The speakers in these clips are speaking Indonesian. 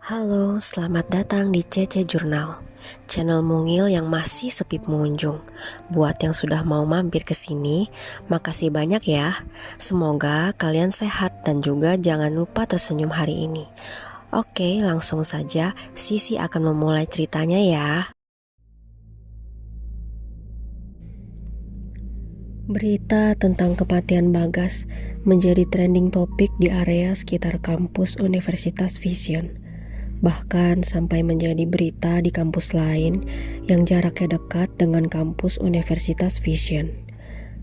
Halo, selamat datang di CC Jurnal, channel mungil yang masih sepi pengunjung. Buat yang sudah mau mampir ke sini, makasih banyak ya. Semoga kalian sehat dan juga jangan lupa tersenyum hari ini. Oke, langsung saja Sisi akan memulai ceritanya ya. Berita tentang kematian Bagas menjadi trending topik di area sekitar kampus Universitas Vision. Bahkan sampai menjadi berita di kampus lain yang jaraknya dekat dengan kampus Universitas Vision,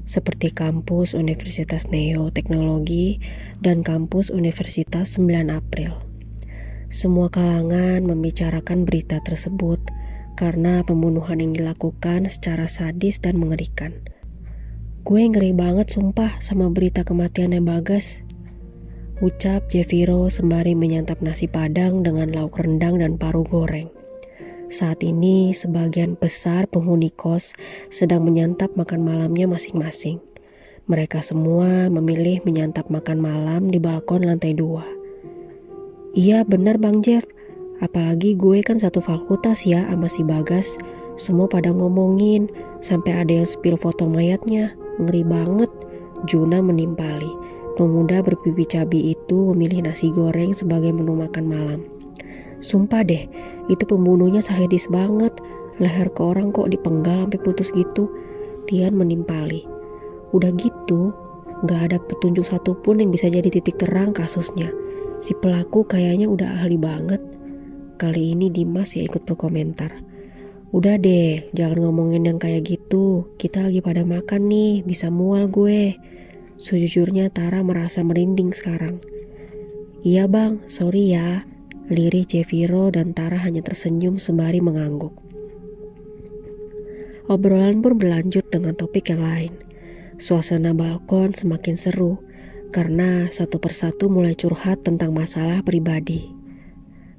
seperti kampus Universitas Neo Teknologi dan kampus Universitas 9 April. Semua kalangan membicarakan berita tersebut karena pembunuhan yang dilakukan secara sadis dan mengerikan. Gue ngeri banget sumpah sama berita kematiannya Bagas, ucap Jeviro sembari menyantap nasi padang dengan lauk rendang dan paru goreng. Saat ini sebagian besar penghuni kos sedang menyantap makan malamnya masing-masing. Mereka semua memilih menyantap makan malam di balkon lantai 2. Iya benar Bang Jeff, apalagi gue kan satu fakultas ya sama si Bagas. Semua pada ngomongin, sampai ada yang spill foto mayatnya. Ngeri banget, Juna menimpali. Pemuda berpipi cabi itu memilih nasi goreng sebagai menu makan malam. Sumpah deh, itu pembunuhnya sadis banget. Leher ke orang kok dipenggal sampai putus gitu. Tian menimpali. Udah gitu, gak ada petunjuk satupun yang bisa jadi titik terang kasusnya. Si pelaku kayaknya udah ahli banget. Kali ini Dimas yang ikut berkomentar. Udah deh, jangan ngomongin yang kayak gitu. Kita lagi pada makan nih, bisa mual gue. Sejujurnya Tara merasa merinding sekarang. Iya bang, sorry ya. Lirih Jeviro dan Tara hanya tersenyum sembari mengangguk. Obrolan pun berlanjut dengan topik yang lain. Suasana balkon semakin seru karena satu persatu mulai curhat tentang masalah pribadi.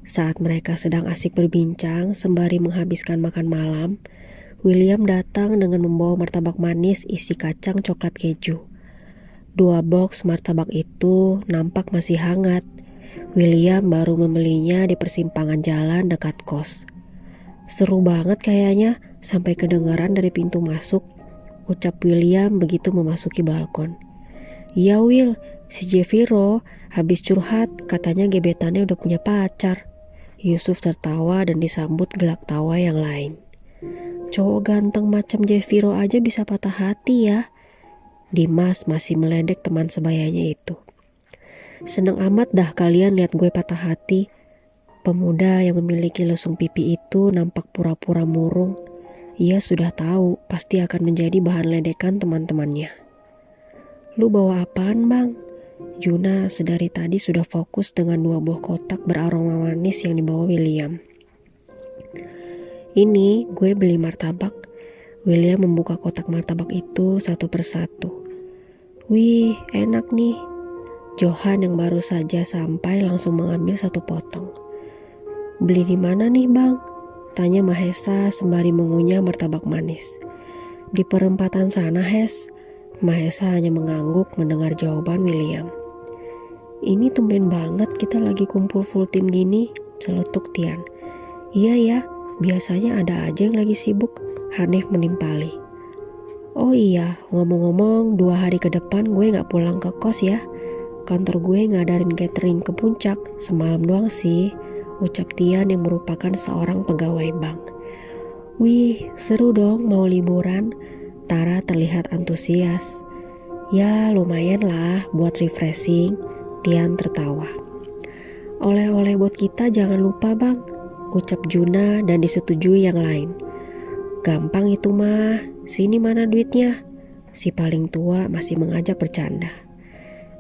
Saat mereka sedang asik berbincang sembari menghabiskan makan malam, William datang dengan membawa martabak manis isi kacang coklat keju. 2 box martabak itu nampak masih hangat. William baru membelinya di persimpangan jalan dekat kos. Seru banget kayaknya, sampai kedengaran dari pintu masuk, ucap William begitu memasuki balkon. Iya Will, si Jeviro habis curhat katanya gebetannya udah punya pacar. Yusuf tertawa dan disambut gelak tawa yang lain. Cowok ganteng macam Jeviro aja bisa patah hati ya. Dimas masih meledek teman sebayanya itu. Seneng amat dah kalian lihat gue patah hati. Pemuda yang memiliki lesung pipi itu nampak pura-pura murung. Ia sudah tahu pasti akan menjadi bahan ledekan teman-temannya. Lu bawa apaan bang? Juna sedari tadi sudah fokus dengan 2 buah kotak beraroma manis yang dibawa William. Ini gue beli martabak. William membuka kotak martabak itu satu persatu. Wih, enak nih. Johan yang baru saja sampai langsung mengambil satu potong. Beli di mana nih bang? Tanya Mahesa sembari mengunyah martabak manis. Di perempatan sana Hes. Mahesa hanya mengangguk mendengar jawaban William. Ini tumben banget kita lagi kumpul full tim gini, celetuk Tian. Iya ya, biasanya ada aja yang lagi sibuk, Hanif menimpali. Oh iya, ngomong-ngomong 2 hari ke depan gue gak pulang ke kos ya. Kantor gue ngadarin catering ke puncak, semalam doang sih, ucap Tian yang merupakan seorang pegawai bank. Wih, seru dong mau liburan. Tara terlihat antusias. Ya lumayan lah buat refreshing, Tian tertawa. Oleh-oleh buat kita jangan lupa bang, ucap Juna dan disetujui yang lain. Gampang itu mah, sini mana duitnya? Si paling tua masih mengajak bercanda.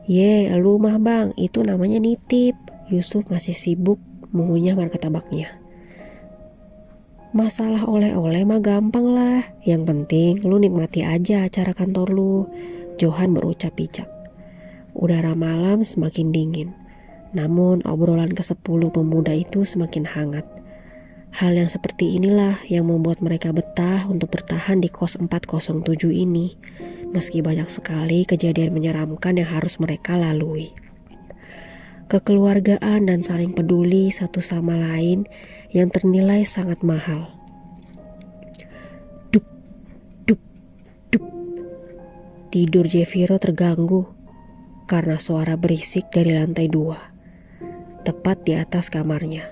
Ye, lu mah bang, itu namanya nitip. Yusuf masih sibuk mengunyah martabaknya. Masalah oleh-oleh mah gampang lah. Yang penting lu nikmati aja acara kantor lu, Johan berucap bijak. Udara malam semakin dingin. Namun obrolan ke-10 pemuda itu semakin hangat. Hal yang seperti inilah yang membuat mereka betah untuk bertahan di kos 407 ini. Meski banyak sekali kejadian menyeramkan yang harus mereka lalui. kekeluargaan dan saling peduli satu sama lain yang ternilai sangat mahal. Duk, duk, duk. Tidur Jeviro terganggu karena suara berisik dari lantai 2, tepat di atas kamarnya.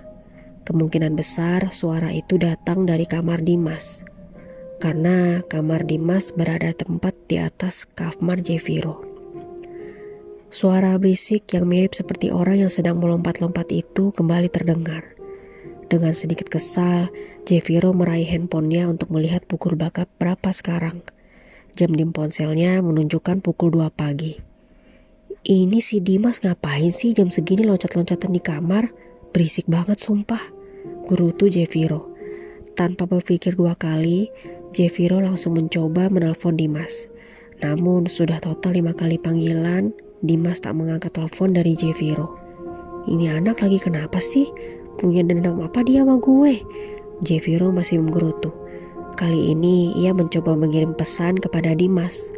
Kemungkinan besar suara itu datang dari kamar Dimas, karena kamar Dimas berada tepat di atas kamar Jeviro. Suara berisik yang mirip seperti orang yang sedang melompat-lompat itu kembali terdengar. Dengan sedikit kesal, Jeviro meraih handphonenya untuk melihat pukul berapa sekarang. Jam di ponselnya menunjukkan pukul 2 pagi. Ini si Dimas ngapain sih jam segini loncat-loncatan di kamar? Berisik banget sumpah, gerutu Jeviro. Tanpa berpikir 2 kali, Jeviro langsung mencoba menelpon Dimas. Namun sudah total 5 kali panggilan, Dimas tak mengangkat telepon dari Jeviro. Ini anak lagi kenapa sih? Punya dendam apa dia sama gue? Jeviro masih menggerutu. Kali ini ia mencoba mengirim pesan kepada Dimas.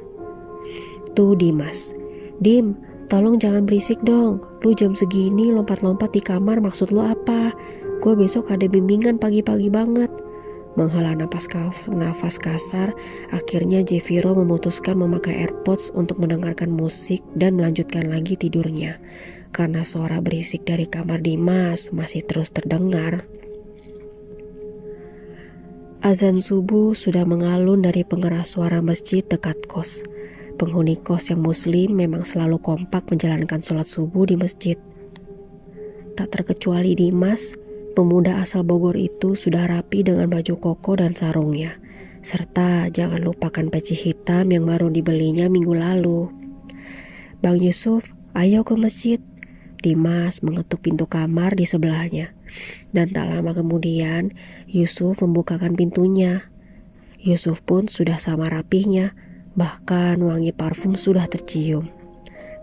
Tuh Dimas, Dim, tolong jangan berisik dong. Lu jam segini lompat-lompat di kamar, maksud lu apa? Gue besok ada bimbingan pagi-pagi banget. Menghela nafas kasar, akhirnya Jeviro memutuskan memakai AirPods untuk mendengarkan musik dan melanjutkan lagi tidurnya. Karena suara berisik dari kamar Dimas masih terus terdengar. Azan subuh sudah mengalun dari pengeras suara masjid dekat kos. Penghuni kos yang muslim memang selalu kompak menjalankan sholat subuh di masjid. Tak terkecuali Dimas, pemuda asal Bogor itu sudah rapi dengan baju koko dan sarungnya. Serta jangan lupakan peci hitam yang baru dibelinya minggu lalu. Bang Yusuf, ayo ke masjid. Dimas mengetuk pintu kamar di sebelahnya. Dan tak lama kemudian, Yusuf membukakan pintunya. Yusuf pun sudah sama rapihnya, bahkan wangi parfum sudah tercium.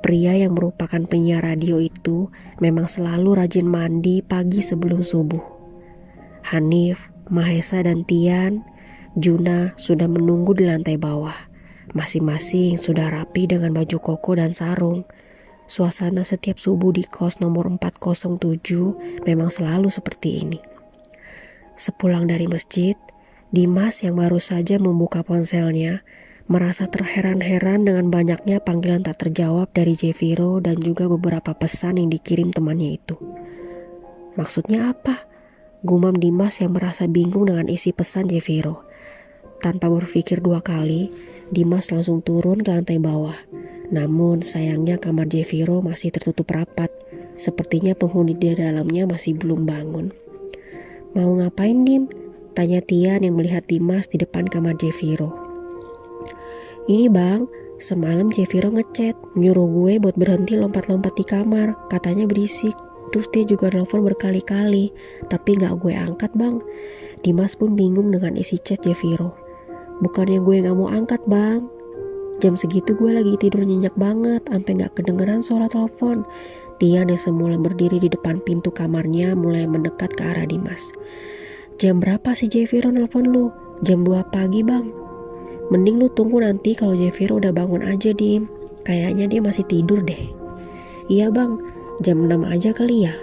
Pria yang merupakan penyiar radio itu memang selalu rajin mandi pagi sebelum subuh. Hanif, Mahesa dan Tian, Juna sudah menunggu di lantai bawah. Masing-masing sudah rapi dengan baju koko dan sarung. Suasana setiap subuh di kos nomor 407 memang selalu seperti ini. Sepulang dari masjid, Dimas yang baru saja membuka ponselnya merasa terheran-heran dengan banyaknya panggilan tak terjawab dari Jeviro dan juga beberapa pesan yang dikirim temannya itu. Maksudnya apa? Gumam Dimas yang merasa bingung dengan isi pesan Jeviro. Tanpa berpikir 2 kali, Dimas langsung turun ke lantai bawah. Namun sayangnya kamar Jeviro masih tertutup rapat. Sepertinya penghuni di dalamnya masih belum bangun. Mau ngapain Dim? Tanya Tian yang melihat Dimas di depan kamar Jeviro. Ini bang, semalam Jeviro ngechat, nyuruh gue buat berhenti lompat-lompat di kamar. Katanya berisik. Terus dia juga nelfon berkali-kali, tapi gak gue angkat bang. Dimas pun bingung dengan isi chat Jeviro. Bukannya gue gak mau angkat bang. Jam segitu gue lagi tidur nyenyak banget, sampai gak kedengeran suara telepon. Tian yang semula berdiri di depan pintu kamarnya mulai mendekat ke arah Dimas. Jam berapa si Jeviro nelfon lu? Jam 2 pagi bang. Mending lu tunggu nanti kalau Jeviro udah bangun aja Dim. Kayaknya dia masih tidur deh. Iya bang, jam 6 aja kali ya?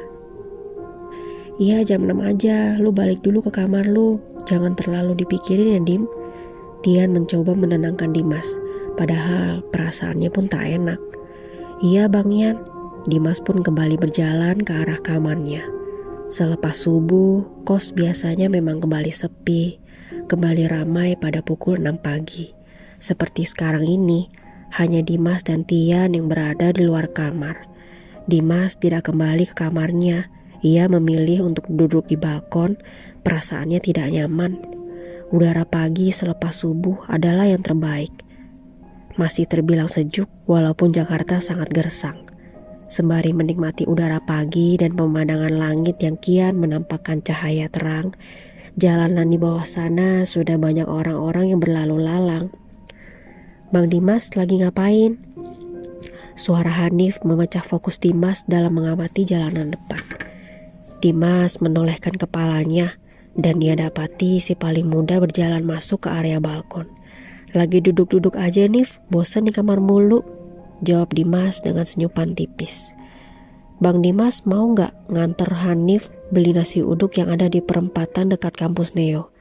Iya jam 6 aja, lu balik dulu ke kamar lu. Jangan terlalu dipikirin ya Dim. Tian mencoba menenangkan Dimas. Padahal perasaannya pun tak enak. Iya bang Yan. Dimas pun kembali berjalan ke arah kamarnya. Selepas subuh, kos biasanya memang kembali sepi. Kembali ramai pada pukul 6 pagi. Seperti sekarang ini, hanya Dimas dan Tian yang berada di luar kamar. Dimas tidak kembali ke kamarnya. Ia memilih untuk duduk di balkon. Perasaannya tidak nyaman. Udara pagi selepas subuh adalah yang terbaik. Masih terbilang sejuk walaupun Jakarta sangat gersang. Sembari menikmati udara pagi dan pemandangan langit yang kian menampakkan cahaya terang, jalanan di bawah sana sudah banyak orang-orang yang berlalu lalang. Bang Dimas lagi ngapain? Suara Hanif memecah fokus Dimas dalam mengamati jalanan depan. Dimas menolehkan kepalanya dan dia dapati si paling muda berjalan masuk ke area balkon. Lagi duduk-duduk aja Nif, bosan di kamar mulu, jawab Dimas dengan senyuman tipis. Bang Dimas mau nggak nganter Hanif beli nasi uduk yang ada di perempatan dekat kampus Neo?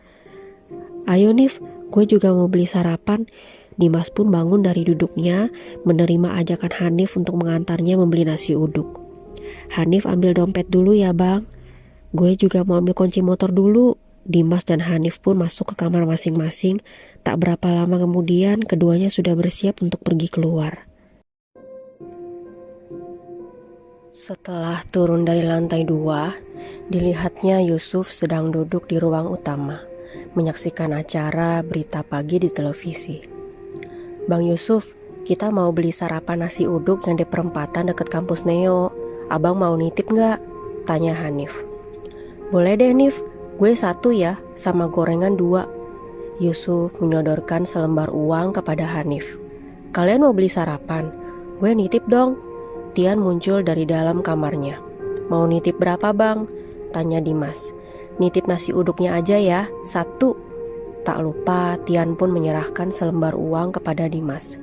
Ayo Nif, gue juga mau beli sarapan. Dimas pun bangun dari duduknya, menerima ajakan Hanif untuk mengantarnya membeli nasi uduk. Hanif ambil dompet dulu ya bang. Gue juga mau ambil kunci motor dulu. Dimas dan Hanif pun masuk ke kamar masing-masing. Tak berapa lama kemudian keduanya sudah bersiap untuk pergi keluar. Setelah turun dari lantai 2, dilihatnya Yusuf sedang duduk di ruang utama, menyaksikan acara berita pagi di televisi. Bang Yusuf, kita mau beli sarapan nasi uduk yang di perempatan dekat kampus Neo. Abang mau nitip nggak? Tanya Hanif. Boleh deh Nif, gue 1 ya, sama gorengan 2. Yusuf menyodorkan selembar uang kepada Hanif. Kalian mau beli sarapan? Gue nitip dong. Tian muncul dari dalam kamarnya. Mau nitip berapa bang? Tanya Dimas. Nitip nasi uduknya aja ya, 1. Tak lupa Tian pun menyerahkan selembar uang kepada Dimas.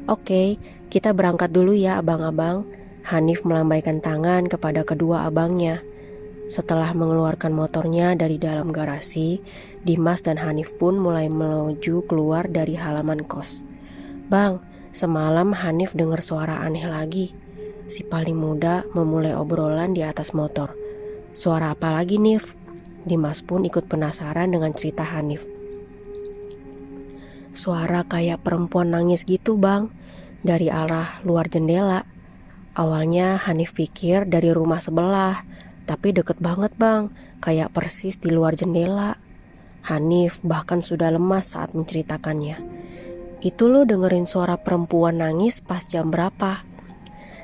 Oke, kita berangkat dulu ya abang-abang. Hanif melambaikan tangan kepada kedua abangnya. Setelah mengeluarkan motornya dari dalam garasi, Dimas dan Hanif pun mulai menuju keluar dari halaman kos. Bang, semalam Hanif dengar suara aneh lagi. Si paling muda memulai obrolan di atas motor. Suara apa lagi Nif? Dimas pun ikut penasaran dengan cerita Hanif. Suara kayak perempuan nangis gitu bang, dari arah luar jendela. Awalnya Hanif pikir dari rumah sebelah, tapi deket banget bang, kayak persis di luar jendela. Hanif bahkan sudah lemas saat menceritakannya. Itu lo dengerin suara perempuan nangis pas jam berapa?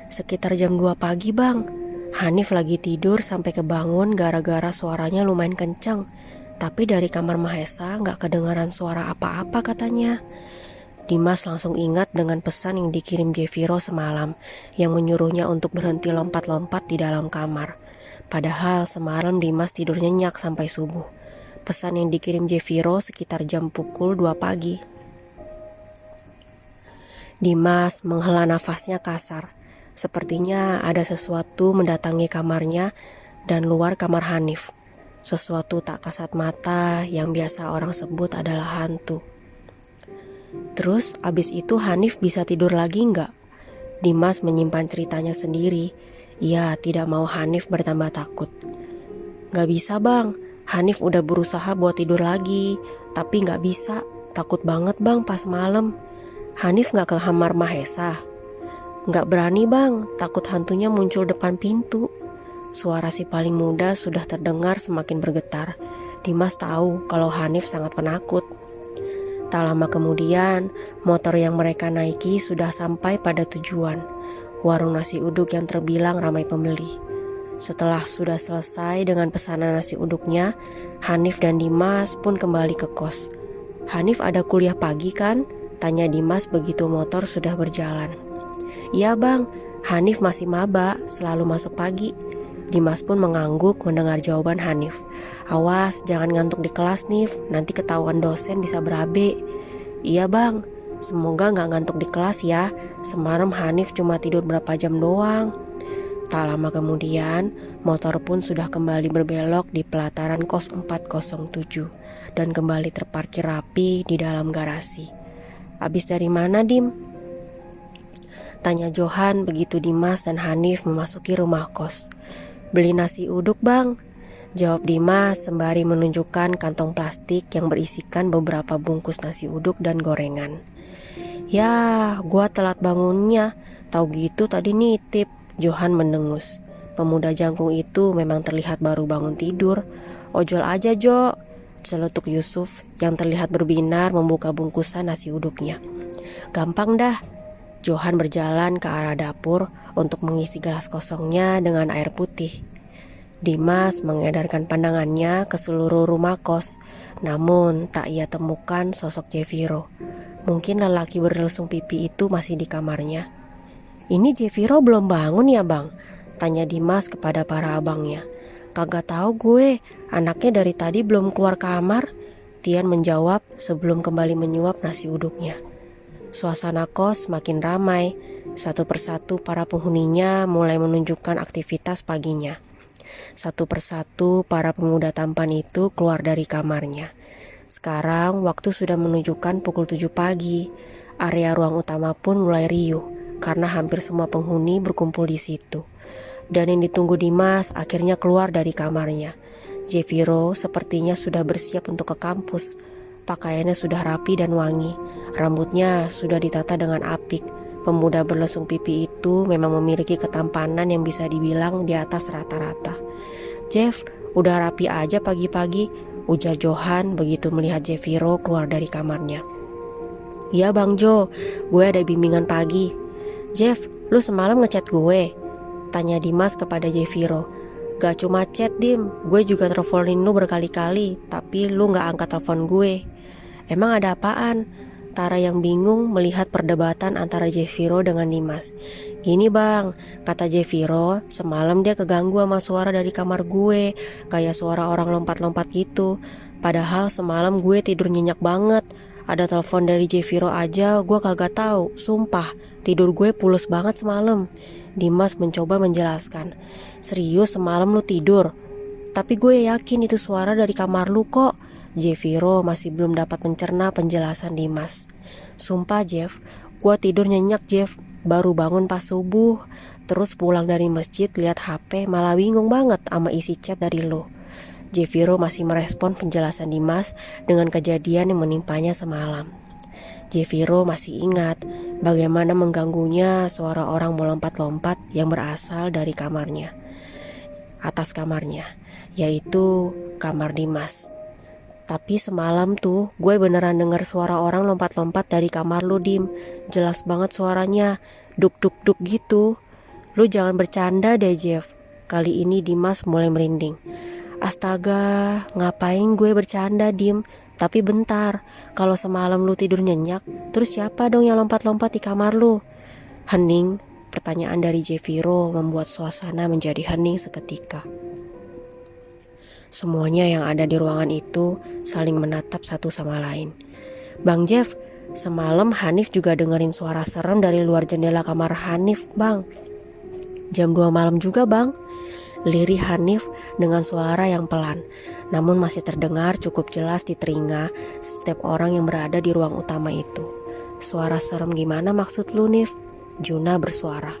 Sekitar jam 2 pagi bang. Hanif lagi tidur sampai kebangun gara-gara suaranya lumayan kencang. Tapi dari kamar Mahesa gak kedengaran suara apa-apa katanya. Dimas langsung ingat dengan pesan yang dikirim Jeviro semalam, yang menyuruhnya untuk berhenti lompat-lompat di dalam kamar. Padahal semalam Dimas tidur nyenyak sampai subuh. Pesan yang dikirim Jeviro sekitar jam pukul 2 pagi. Dimas menghela nafasnya kasar. Sepertinya ada sesuatu mendatangi kamarnya dan luar kamar Hanif. Sesuatu tak kasat mata yang biasa orang sebut adalah hantu. Terus abis itu Hanif bisa tidur lagi nggak? Dimas menyimpan ceritanya sendiri. Ia tidak mau Hanif bertambah takut. Nggak bisa bang, Hanif udah berusaha buat tidur lagi, tapi nggak bisa. Takut banget bang pas malam. Hanif nggak ke kamar Mahesa. Nggak berani bang, takut hantunya muncul depan pintu. Suara si paling muda sudah terdengar semakin bergetar. Dimas tahu kalau Hanif sangat penakut. Tak lama kemudian, motor yang mereka naiki sudah sampai pada tujuan, warung nasi uduk yang terbilang ramai pembeli. Setelah sudah selesai dengan pesanan nasi uduknya, Hanif dan Dimas pun kembali ke kos. Hanif ada kuliah pagi kan? Tanya Dimas begitu motor sudah berjalan. Iya bang, Hanif masih maba, selalu masuk pagi. Dimas pun mengangguk mendengar jawaban Hanif. Awas, jangan ngantuk di kelas Nif, nanti ketahuan dosen bisa berabe. Iya bang, semoga gak ngantuk di kelas ya. Semalam Hanif cuma tidur berapa jam doang. Tak lama kemudian, motor pun sudah kembali berbelok di pelataran kos 407 dan kembali terparkir rapi di dalam garasi. Abis dari mana Dim? Tanya Johan begitu Dimas dan Hanif memasuki rumah kos. Beli nasi uduk bang, jawab Dimas sembari menunjukkan kantong plastik yang berisikan beberapa bungkus nasi uduk dan gorengan. Ya, gua telat bangunnya, tahu gitu tadi nitip. Johan mendengus. Pemuda jangkung itu memang terlihat baru bangun tidur. Ojol aja Jo, celetuk Yusuf yang terlihat berbinar membuka bungkusan nasi uduknya. Gampang dah. Johan berjalan ke arah dapur untuk mengisi gelas kosongnya dengan air putih. Dimas mengedarkan pandangannya ke seluruh rumah kos, namun tak ia temukan sosok Jeviro. Mungkin lelaki berlesung pipi itu masih di kamarnya. Ini Jeviro belum bangun ya bang? Tanya Dimas kepada para abangnya. Kagak tahu gue, anaknya dari tadi belum keluar kamar. Tian menjawab sebelum kembali menyuap nasi uduknya. Suasana kos makin ramai. Satu persatu para penghuninya mulai menunjukkan aktivitas paginya. Satu persatu para pemuda tampan itu keluar dari kamarnya. Sekarang waktu sudah menunjukkan pukul 7 pagi. Area ruang utama pun mulai riuh karena hampir semua penghuni berkumpul di situ. Dan yang ditunggu Dimas akhirnya keluar dari kamarnya. Jeviro sepertinya sudah bersiap untuk ke kampus. Pakaiannya sudah rapi dan wangi. Rambutnya sudah ditata dengan apik. Pemuda berlesung pipi itu memang memiliki ketampanan yang bisa dibilang di atas rata-rata. "Jeff, udah rapi aja pagi-pagi," ujar Johan begitu melihat Jeviro keluar dari kamarnya. "Iya Bang Jo, gue ada bimbingan pagi." "Jeff, lu semalam ngechat gue?" tanya Dimas kepada Jeviro. "Gak cuma chat Dim, gue juga teleponin lu berkali-kali, tapi lu gak angkat telepon gue." "Emang ada apaan?" Tara yang bingung melihat perdebatan antara Jeviro dengan Dimas. "Gini bang," kata Jeviro, "semalam dia keganggu sama suara dari kamar gue, kayak suara orang lompat-lompat gitu. Padahal semalam gue tidur nyenyak banget. Ada telepon dari Jeviro aja gue kagak tahu. Sumpah, tidur gue pules banget semalam." Dimas mencoba menjelaskan. "Serius semalam lu tidur? Tapi gue yakin itu suara dari kamar lu kok." Jeviro masih belum dapat mencerna penjelasan Dimas. "Sumpah Jeff, gue tidur nyenyak Jeff. Baru bangun pas subuh. Terus pulang dari masjid lihat HP malah bingung banget sama isi chat dari lo." Jeviro masih merespon penjelasan Dimas dengan kejadian yang menimpanya semalam. Jeviro masih ingat bagaimana mengganggunya suara orang melompat-lompat yang berasal dari kamarnya, atas kamarnya, yaitu kamar Dimas. "Tapi semalam tuh gue beneran denger suara orang lompat-lompat dari kamar lu Dim. Jelas banget suaranya, duk-duk-duk gitu." "Lu jangan bercanda deh Jeff." Kali ini Dimas mulai merinding. "Astaga, ngapain gue bercanda Dim? Tapi bentar, kalau semalam lu tidur nyenyak, terus siapa dong yang lompat-lompat di kamar lu?" Hening, pertanyaan dari Jeviro membuat suasana menjadi hening seketika. Semuanya yang ada di ruangan itu saling menatap satu sama lain. "Bang Jeff, semalam Hanif juga dengerin suara serem dari luar jendela kamar Hanif, Bang." "Jam 2 malam juga, Bang," lirih Hanif dengan suara yang pelan, namun masih terdengar cukup jelas di telinga setiap orang yang berada di ruang utama itu. "Suara serem gimana maksud lu, Nif?" Juna bersuara.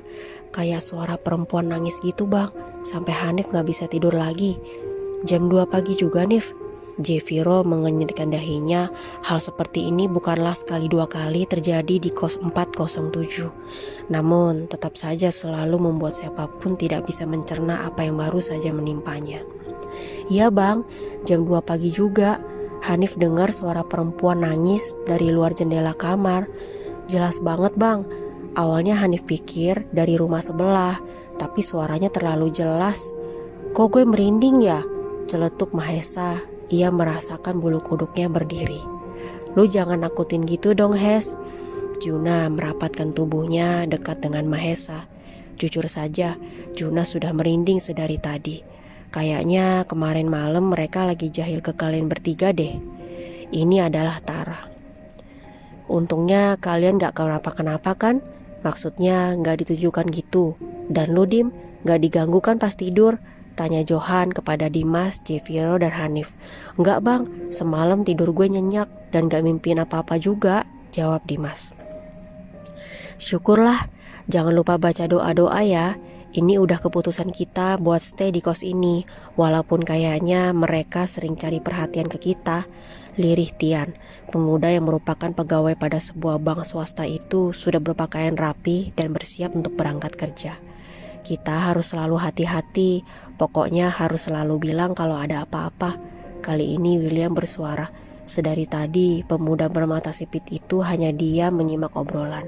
"Kayak suara perempuan nangis gitu, Bang, sampai Hanif gak bisa tidur lagi." "Jam 2 pagi juga, Nif." Jeviro mengenyitkan dahinya. Hal seperti ini bukanlah sekali dua kali terjadi di kos 407. Namun tetap saja selalu membuat siapapun tidak bisa mencerna apa yang baru saja menimpanya. "Iya bang, jam 2 pagi juga. Hanif dengar suara perempuan nangis dari luar jendela kamar. Jelas banget bang. Awalnya Hanif pikir dari rumah sebelah, tapi suaranya terlalu jelas. Kok gue merinding ya?" celetuk Mahesa. Ia merasakan bulu kuduknya berdiri. "Lu jangan nakutin gitu dong Hes." Juna merapatkan tubuhnya dekat dengan Mahesa. Jujur saja, Juna sudah merinding sedari tadi. Kayaknya kemarin malam mereka lagi jahil ke kalian bertiga deh. Ini adalah Tara. "Untungnya kalian gak kenapa-kenapa kan? Maksudnya gak ditujukan gitu. Dan lu Dim, gak diganggu kan pas tidur?" tanya Johan kepada Dimas, Jeviro, dan Hanif. "Enggak bang, semalam tidur gue nyenyak dan gak mimpiin apa-apa juga," jawab Dimas. "Syukurlah, jangan lupa baca doa-doa ya. Ini udah keputusan kita buat stay di kos ini, walaupun kayaknya mereka sering cari perhatian ke kita," lirih Tian. Pemuda yang merupakan pegawai pada sebuah bank swasta itu sudah berpakaian rapi dan bersiap untuk berangkat kerja. "Kita harus selalu hati-hati, pokoknya harus selalu bilang kalau ada apa-apa." Kali ini William bersuara. Sedari tadi pemuda bermata sipit itu hanya diam menyimak obrolan.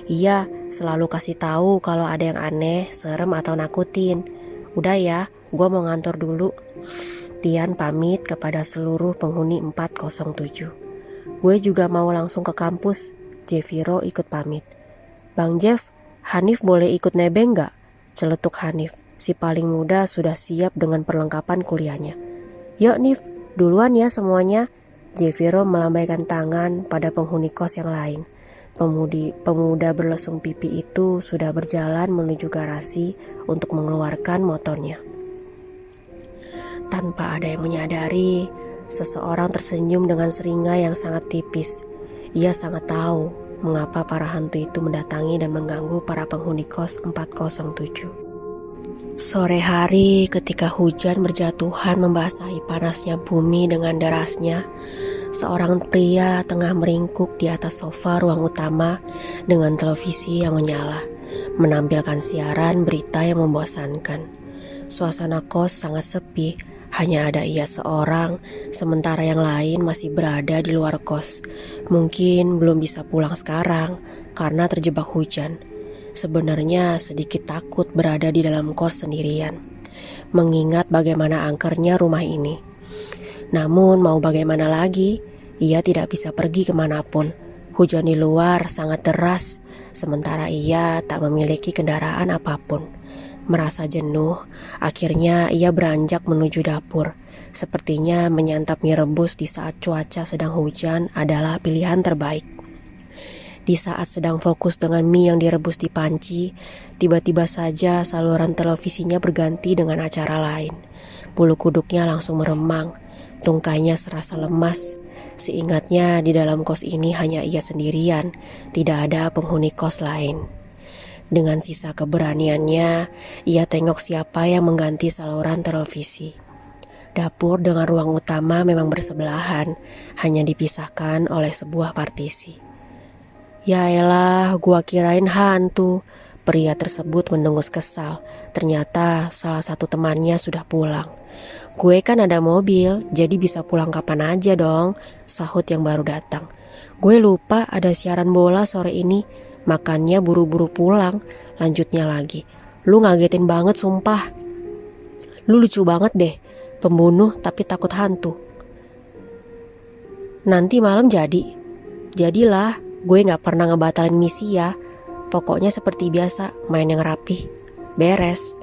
"Iya, selalu kasih tahu kalau ada yang aneh, serem atau nakutin. Udah ya, gue mau ngantor dulu." Tian pamit kepada seluruh penghuni 407. "Gue juga mau langsung ke kampus." Jeviro ikut pamit. "Bang Jeff, Hanif boleh ikut nebeng gak?" celetuk Hanif. Si paling muda sudah siap dengan perlengkapan kuliahnya. "Yuk Nif, duluan ya semuanya." Jeviro melambaikan tangan pada penghuni kos yang lain. Pemuda berlesung pipi itu sudah berjalan menuju garasi untuk mengeluarkan motornya. Tanpa ada yang menyadari, seseorang tersenyum dengan seringai yang sangat tipis. Ia sangat tahu mengapa para hantu itu mendatangi dan mengganggu para penghuni kos 407. Sore hari ketika hujan berjatuhan membasahi panasnya bumi dengan derasnya, seorang pria tengah meringkuk di atas sofa ruang utama dengan televisi yang menyala, menampilkan siaran berita yang membosankan. Suasana kos sangat sepi, hanya ada ia seorang, sementara yang lain masih berada di luar kos. Mungkin belum bisa pulang sekarang karena terjebak hujan. Sebenarnya sedikit takut berada di dalam kos sendirian, mengingat bagaimana angkernya rumah ini. Namun mau bagaimana lagi, ia tidak bisa pergi kemanapun. Hujan di luar sangat deras, sementara ia tak memiliki kendaraan apapun. Merasa jenuh, akhirnya ia beranjak menuju dapur. Sepertinya menyantap mie rebus di saat cuaca sedang hujan adalah pilihan terbaik. Di saat sedang fokus dengan mie yang direbus di panci, tiba-tiba saja saluran televisinya berganti dengan acara lain. Bulu kuduknya langsung meremang, tungkainya serasa lemas. Seingatnya di dalam kos ini hanya ia sendirian, tidak ada penghuni kos lain. Dengan sisa keberaniannya, ia tengok siapa yang mengganti saluran televisi. Dapur dengan ruang utama memang bersebelahan, hanya dipisahkan oleh sebuah partisi. Ya elah, gua kirain hantu. Pria tersebut mendengus kesal. Ternyata salah satu temannya sudah pulang. Gue kan ada mobil, jadi bisa pulang kapan aja dong, sahut yang baru datang. Gue lupa ada siaran bola sore ini, makanya buru-buru pulang. Lanjutnya lagi, lu ngagetin banget sumpah. Lu lucu banget deh, pembunuh tapi takut hantu. Nanti malam jadilah. Gue gak pernah ngebatalin misi ya. Pokoknya seperti biasa, main yang rapih. Beres.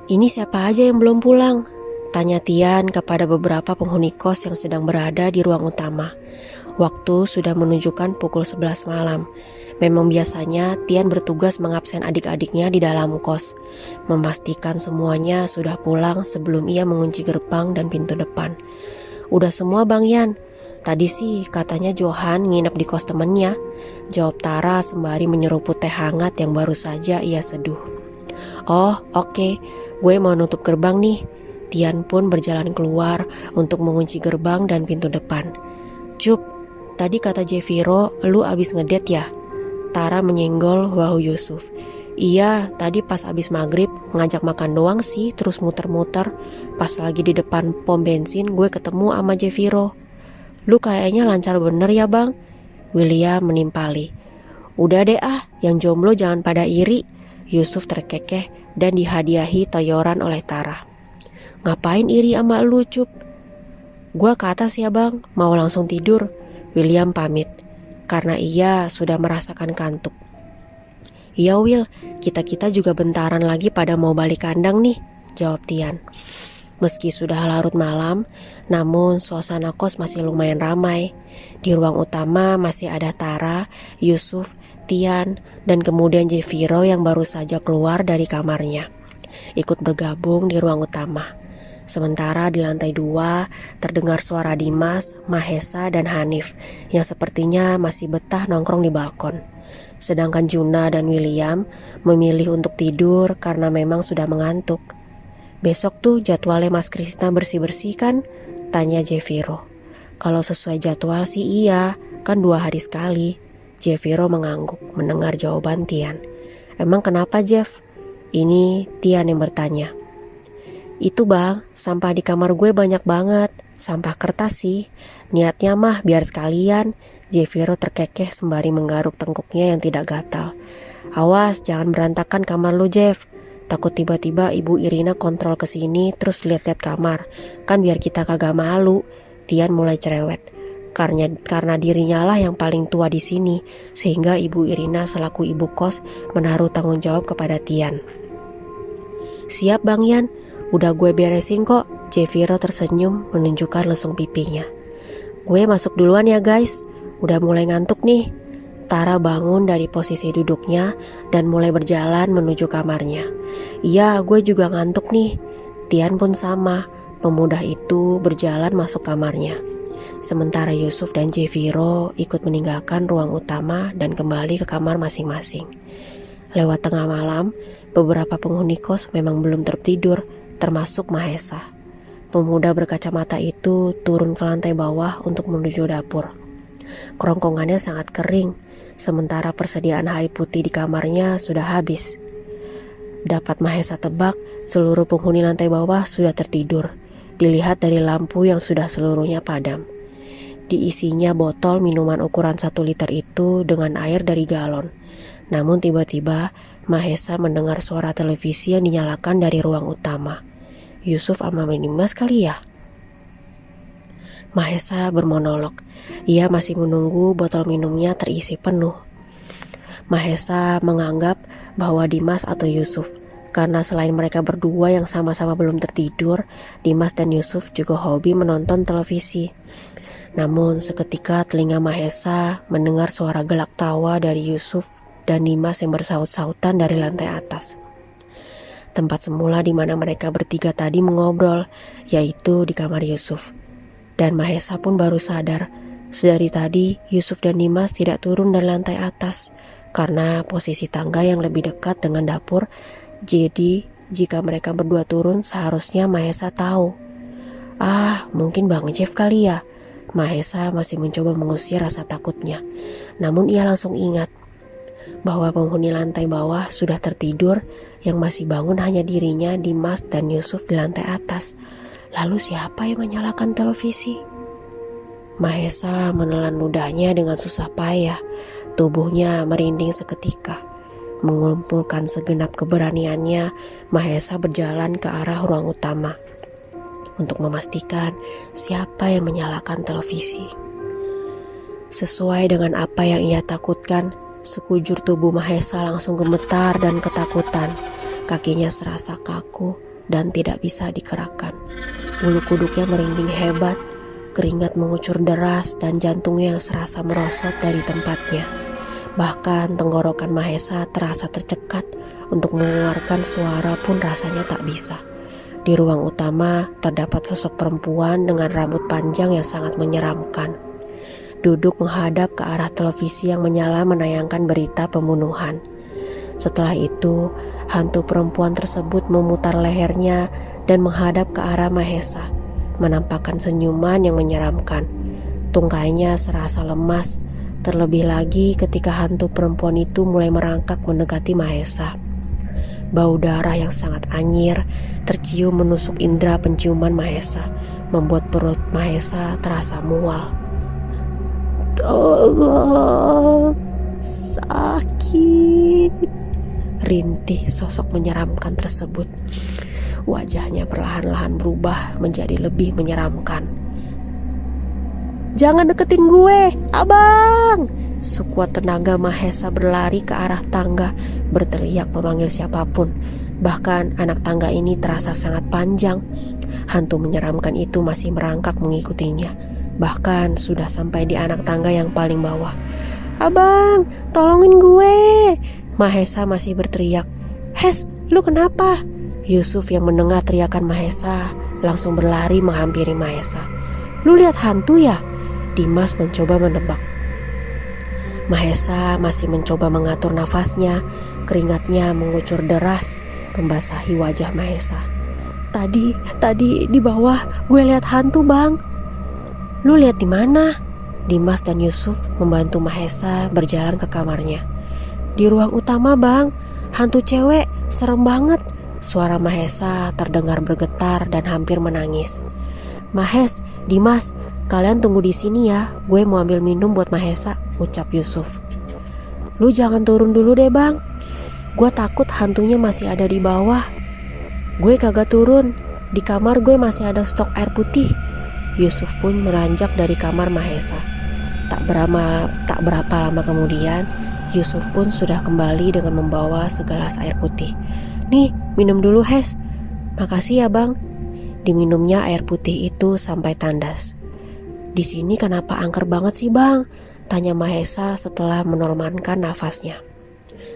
Ini siapa aja yang belum pulang? Tanya Tian kepada beberapa penghuni kos yang sedang berada di ruang utama. Waktu sudah menunjukkan pukul 11 malam. Memang biasanya Tian bertugas mengabsen adik-adiknya di dalam kos, memastikan semuanya sudah pulang sebelum ia mengunci gerbang dan pintu depan. Udah semua Bang Yan. Tadi sih katanya Johan nginep di kos temennya, jawab Tara sembari menyeruput teh hangat yang baru saja ia seduh. Oh oke, gue mau nutup gerbang nih. Tian pun berjalan keluar untuk mengunci gerbang dan pintu depan. Cup, tadi kata Jeviro lu abis ngedate ya? Tara menyenggol bahu Yusuf. Iya, tadi pas abis maghrib ngajak makan doang sih, terus muter-muter. Pas lagi di depan pom bensin gue ketemu sama Jeviro. Lu kayaknya lancar bener ya bang, William menimpali. Udah deh yang jomblo jangan pada iri, Yusuf terkekeh dan dihadiahi toyoran oleh Tara. Ngapain iri sama lu Cup? Gua ke atas ya bang, mau langsung tidur, William pamit, karena ia sudah merasakan kantuk. Iya Will, kita juga bentaran lagi pada mau balik kandang nih, jawab Tian. Meski sudah larut malam, namun suasana kos masih lumayan ramai. Di ruang utama masih ada Tara, Yusuf, Tian, dan kemudian Jeviro yang baru saja keluar dari kamarnya, ikut bergabung di ruang utama. Sementara di lantai 2 terdengar suara Dimas, Mahesa, dan Hanif yang sepertinya masih betah nongkrong di balkon. Sedangkan Juna dan William memilih untuk tidur karena memang sudah mengantuk. Besok tuh jadwalnya Mas Krisna bersih-bersih kan? Tanya Jeviro. Kalau sesuai jadwal sih iya, kan 2 hari sekali. Jeviro mengangguk mendengar jawaban Tian. Emang kenapa Jeff? Ini Tian yang bertanya. Itu bang, sampah di kamar gue banyak banget. Sampah kertas sih. Niatnya mah biar sekalian. Jeviro terkekeh sembari menggaruk tengkuknya yang tidak gatal. Awas jangan berantakan kamar lu Jeff. Takut tiba-tiba Ibu Irina kontrol ke sini terus lihat-lihat kamar. Kan biar kita kagak malu. Tian mulai cerewet. Karena dirinya lah yang paling tua di sini, sehingga Ibu Irina selaku ibu kos menaruh tanggung jawab kepada Tian. Siap Bang Yan, udah gue beresin kok. Jeviro tersenyum menunjukkan lesung pipinya. Gue masuk duluan ya guys, udah mulai ngantuk nih. Tara bangun dari posisi duduknya dan mulai berjalan menuju kamarnya. Iya, gue juga ngantuk nih. Tian pun sama, pemuda itu berjalan masuk kamarnya. Sementara Yusuf dan Jeviro ikut meninggalkan ruang utama dan kembali ke kamar masing-masing. Lewat tengah malam, beberapa penghuni kos memang belum tertidur, termasuk Mahesa. Pemuda berkacamata itu turun ke lantai bawah untuk menuju dapur. Kerongkongannya sangat kering, sementara persediaan air putih di kamarnya sudah habis. Dapat Mahesa tebak, seluruh penghuni lantai bawah sudah tertidur. Dilihat dari lampu yang sudah seluruhnya padam. Diisinya botol minuman ukuran 1 liter itu dengan air dari galon. Namun tiba-tiba Mahesa mendengar suara televisi yang dinyalakan dari ruang utama. Yusuf sama Dimas kali ya? Mahesa bermonolog. Ia masih menunggu botol minumnya terisi penuh. Mahesa menganggap bahwa Dimas atau Yusuf, karena selain mereka berdua yang sama-sama belum tertidur, Dimas dan Yusuf juga hobi menonton televisi. Namun seketika telinga Mahesa mendengar suara gelak tawa dari Yusuf dan Dimas yang bersaut-sautan dari lantai atas. Tempat semula di mana mereka bertiga tadi mengobrol, yaitu di kamar Yusuf. Dan Mahesa pun baru sadar, sedari tadi Yusuf dan Dimas tidak turun dari lantai atas, karena posisi tangga yang lebih dekat dengan dapur. Jadi jika mereka berdua turun seharusnya Mahesa tahu. Mungkin Bang Jeff kali ya. Mahesa masih mencoba mengusir rasa takutnya. Namun ia langsung ingat bahwa penghuni lantai bawah sudah tertidur, yang masih bangun hanya dirinya, Dimas, dan Yusuf di lantai atas. Lalu siapa yang menyalakan televisi? Mahesa menelan ludahnya dengan susah payah. Tubuhnya merinding seketika. Mengumpulkan segenap keberaniannya, Mahesa berjalan ke arah ruang utama untuk memastikan siapa yang menyalakan televisi. Sesuai dengan apa yang ia takutkan, sekujur tubuh Mahesa langsung gemetar dan ketakutan. Kakinya serasa kaku dan tidak bisa digerakkan. Bulu kuduknya merinding hebat, keringat mengucur deras dan jantungnya yang serasa merosot dari tempatnya. Bahkan tenggorokan Mahesa terasa tercekat, untuk mengeluarkan suara pun rasanya tak bisa. Di ruang utama terdapat sosok perempuan dengan rambut panjang yang sangat menyeramkan. Duduk menghadap ke arah televisi yang menyala menayangkan berita pembunuhan. Setelah itu, hantu perempuan tersebut memutar lehernya dan menghadap ke arah Mahesa, menampakkan senyuman yang menyeramkan. Tungkainya serasa lemas, terlebih lagi ketika hantu perempuan itu mulai merangkak mendekati Mahesa. Bau darah yang sangat anyir tercium menusuk indera penciuman Mahesa, membuat perut Mahesa terasa mual. Tolong, sakit, rintih sosok menyeramkan tersebut. Wajahnya perlahan-lahan berubah menjadi lebih menyeramkan. Jangan deketin gue, abang! Sekuat tenaga Mahesa berlari ke arah tangga, berteriak memanggil siapapun. Bahkan anak tangga ini terasa sangat panjang. Hantu menyeramkan itu masih merangkak mengikutinya. Bahkan sudah sampai di anak tangga yang paling bawah. Abang, tolongin gue! Mahesa masih berteriak. Hes, lu kenapa? Yusuf yang mendengar teriakan Mahesa langsung berlari menghampiri Mahesa. Lu lihat hantu ya? Dimas mencoba menebak. Mahesa masih mencoba mengatur nafasnya. Keringatnya mengucur deras membasahi wajah Mahesa. Tadi di bawah gue lihat hantu, bang. Lu lihat di mana? Dimas dan Yusuf membantu Mahesa berjalan ke kamarnya. Di ruang utama, bang. Hantu cewek, serem banget. Suara Mahesa terdengar bergetar dan hampir menangis. Mahes, Dimas, kalian tunggu di sini ya. Gue mau ambil minum buat Mahesa, ucap Yusuf. Lu jangan turun dulu deh, bang. Gue takut hantunya masih ada di bawah. Gue kagak turun. Di kamar gue masih ada stok air putih. Yusuf pun meranjak dari kamar Mahesa. Tak berapa lama kemudian, Yusuf pun sudah kembali dengan membawa segelas air putih. Nih, minum dulu, Hes. Makasih ya, bang. Diminumnya air putih itu sampai tandas. Di sini kenapa angker banget sih bang? Tanya Mahesa setelah menormalkan nafasnya.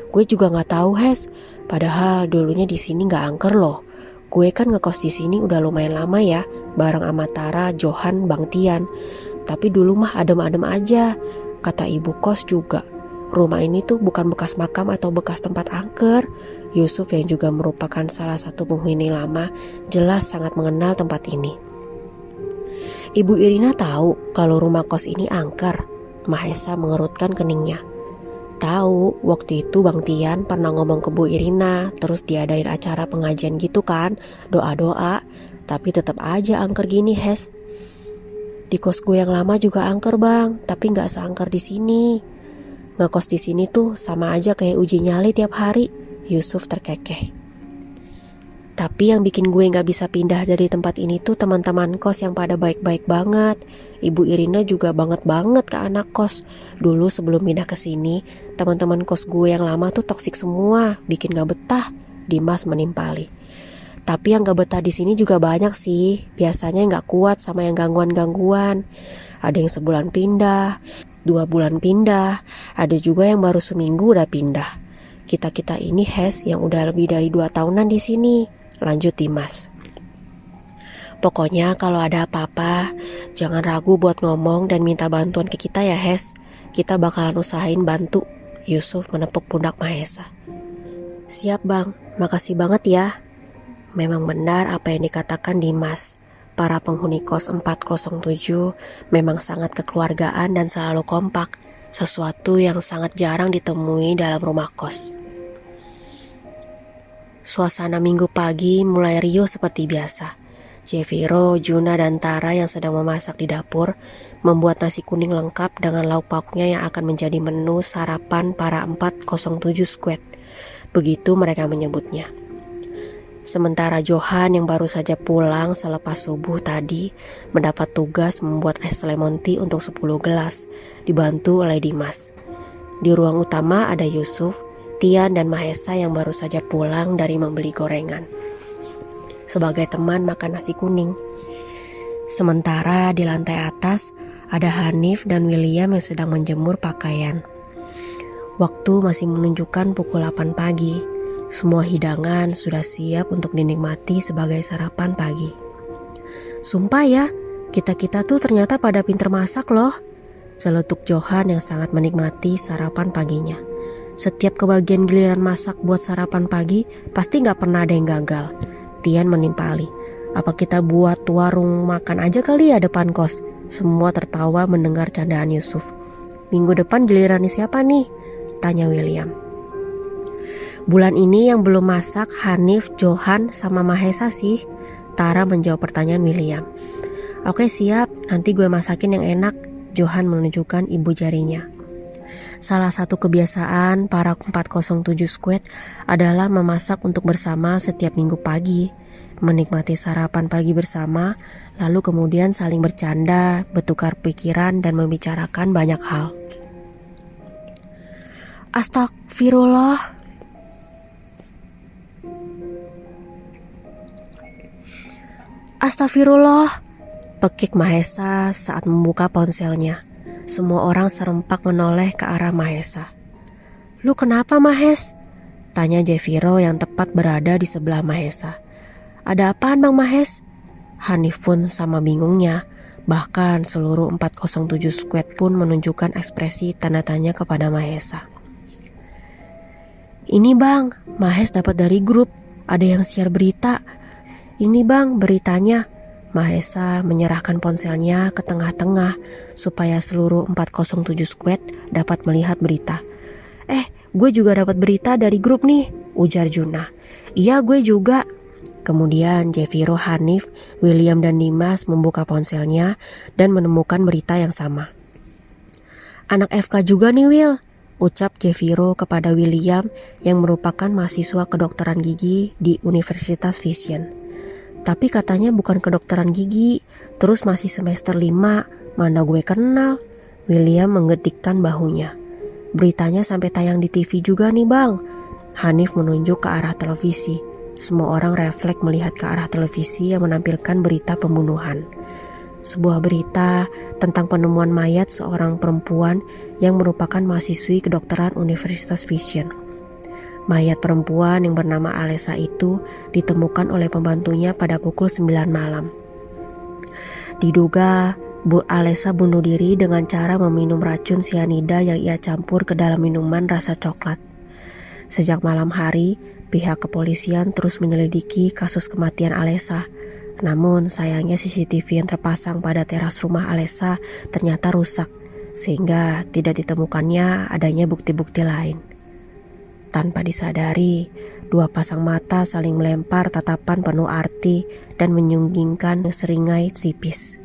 Gue juga nggak tahu Hes, padahal dulunya di sini nggak angker loh. Gue kan ngekos di sini udah lumayan lama ya, bareng sama Tara, Johan, Bang Tian. Tapi dulu mah adem-adem aja, kata ibu kos juga. Rumah ini tuh bukan bekas makam atau bekas tempat angker. Yusuf yang juga merupakan salah satu penghuni lama jelas sangat mengenal tempat ini. Ibu Irina tahu kalau rumah kos ini angker. Mahesa mengerutkan keningnya. Tahu, waktu itu Bang Tian pernah ngomong ke Bu Irina, terus diadain acara pengajian gitu kan, doa-doa, tapi tetap aja angker gini Hes. Di kos gue yang lama juga angker bang, tapi nggak seangker di sini. Ngekos di sini tuh sama aja kayak uji nyali tiap hari, Yusuf terkekeh. Tapi yang bikin gue gak bisa pindah dari tempat ini tuh teman-teman kos yang pada baik-baik banget. Ibu Irina juga banget ke anak kos. Dulu sebelum pindah ke sini, teman-teman kos gue yang lama tuh toksik semua, bikin gak betah. Dimas menimpali. Tapi yang gak betah di sini juga banyak sih. Biasanya gak kuat sama yang gangguan-gangguan. Ada yang sebulan pindah, 2 bulan pindah, ada juga yang baru seminggu udah pindah. Kita-kita ini Hes yang udah lebih dari 2 tahunan di sini. Lanjut Dimas. Pokoknya kalau ada apa-apa, jangan ragu buat ngomong dan minta bantuan ke kita ya Hes. Kita bakalan usahain bantu. Yusuf menepuk pundak Mahesa. Siap bang, makasih banget ya. Memang benar apa yang dikatakan Dimas. Para penghuni kos 407 memang sangat kekeluargaan dan selalu kompak. Sesuatu yang sangat jarang ditemui dalam rumah kos. Suasana minggu pagi mulai riuh seperti biasa. Jeviro, Juna, dan Tara yang sedang memasak di dapur membuat nasi kuning lengkap dengan lauk pauknya yang akan menjadi menu sarapan para 407 squad. Begitu mereka menyebutnya. Sementara Johan yang baru saja pulang selepas subuh tadi mendapat tugas membuat es lemon tea untuk 10 gelas, dibantu oleh Dimas. Di ruang utama ada Yusuf, Tian dan Mahesa yang baru saja pulang dari membeli gorengan sebagai teman makan nasi kuning. Sementara di lantai atas ada Hanif dan William yang sedang menjemur pakaian. Waktu masih menunjukkan pukul 8 pagi. Semua hidangan sudah siap untuk dinikmati sebagai sarapan pagi. Sumpah ya, kita-kita tuh ternyata pada pinter masak loh. Celetuk Johan yang sangat menikmati sarapan paginya. Setiap kebagian giliran masak buat sarapan pagi, pasti gak pernah ada yang gagal. Tian menimpali. Apa kita buat warung makan aja kali ya depan kos? Semua tertawa mendengar candaan Yusuf. Minggu depan giliran siapa nih? Tanya William. Bulan ini yang belum masak Hanif, Johan, sama Mahesa sih. Tara menjawab pertanyaan William. Oke siap, nanti gue masakin yang enak. Johan menunjukkan ibu jarinya. Salah satu kebiasaan para 407 squad adalah memasak untuk bersama setiap minggu pagi, menikmati sarapan pagi bersama, lalu kemudian saling bercanda, bertukar pikiran dan membicarakan banyak hal. Astagfirullah. Astagfirullah, pekik Mahesa saat membuka ponselnya. Semua orang serempak menoleh ke arah Mahesa. Lu kenapa Mahes? Tanya Jeviro yang tepat berada di sebelah Mahesa. Ada apaan Bang Mahes? Hanif pun sama bingungnya. Bahkan seluruh 407 squad pun menunjukkan ekspresi tanda tanya kepada Mahesa. Ini bang, Mahes dapat dari grup. Ada yang share berita. Ini bang beritanya. Mahesa menyerahkan ponselnya ke tengah-tengah supaya seluruh 407 squad dapat melihat berita. Gue juga dapat berita dari grup nih, ujar Juna. Iya gue juga. Kemudian Jeviro, Hanif, William dan Dimas membuka ponselnya dan menemukan berita yang sama. Anak FK juga nih Will, ucap Jeviro kepada William yang merupakan mahasiswa kedokteran gigi di Universitas Vision. Tapi katanya bukan kedokteran gigi, terus masih semester 5, mana gue kenal. William menggedikkan bahunya. Beritanya sampai tayang di TV juga nih bang. Hanif menunjuk ke arah televisi. Semua orang refleks melihat ke arah televisi yang menampilkan berita pembunuhan. Sebuah berita tentang penemuan mayat seorang perempuan yang merupakan mahasiswi kedokteran Universitas Vision. Mayat perempuan yang bernama Alessa itu ditemukan oleh pembantunya pada pukul 9 malam. Diduga Bu Alessa bunuh diri dengan cara meminum racun sianida yang ia campur ke dalam minuman rasa coklat. Sejak malam hari, pihak kepolisian terus menyelidiki kasus kematian Alessa. Namun sayangnya CCTV yang terpasang pada teras rumah Alessa ternyata rusak, sehingga tidak ditemukannya adanya bukti-bukti lain. Tanpa disadari, dua pasang mata saling melempar tatapan penuh arti dan menyunggingkan seringai tipis.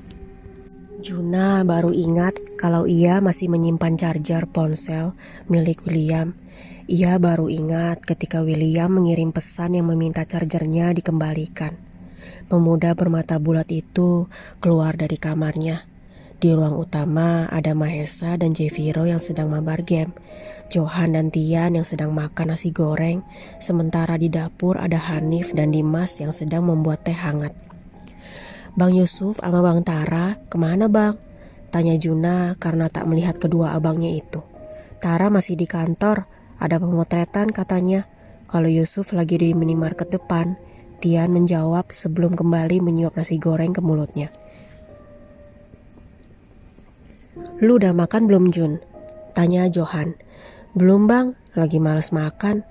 Juna baru ingat kalau ia masih menyimpan charger ponsel milik William. Ia baru ingat ketika William mengirim pesan yang meminta chargernya dikembalikan. Pemuda bermata bulat itu keluar dari kamarnya. Di ruang utama ada Mahesa dan Jeviro yang sedang mabar game. Johan dan Tian yang sedang makan nasi goreng. Sementara di dapur ada Hanif dan Dimas yang sedang membuat teh hangat. Bang Yusuf sama Bang Tara kemana bang? Tanya Juna karena tak melihat kedua abangnya itu. Tara masih di kantor, ada pemotretan katanya. Kalau Yusuf lagi di minimarket depan. Tian menjawab sebelum kembali menyuap nasi goreng ke mulutnya. Lu udah makan belum Jun? Tanya Johan. Belum bang, lagi malas makan.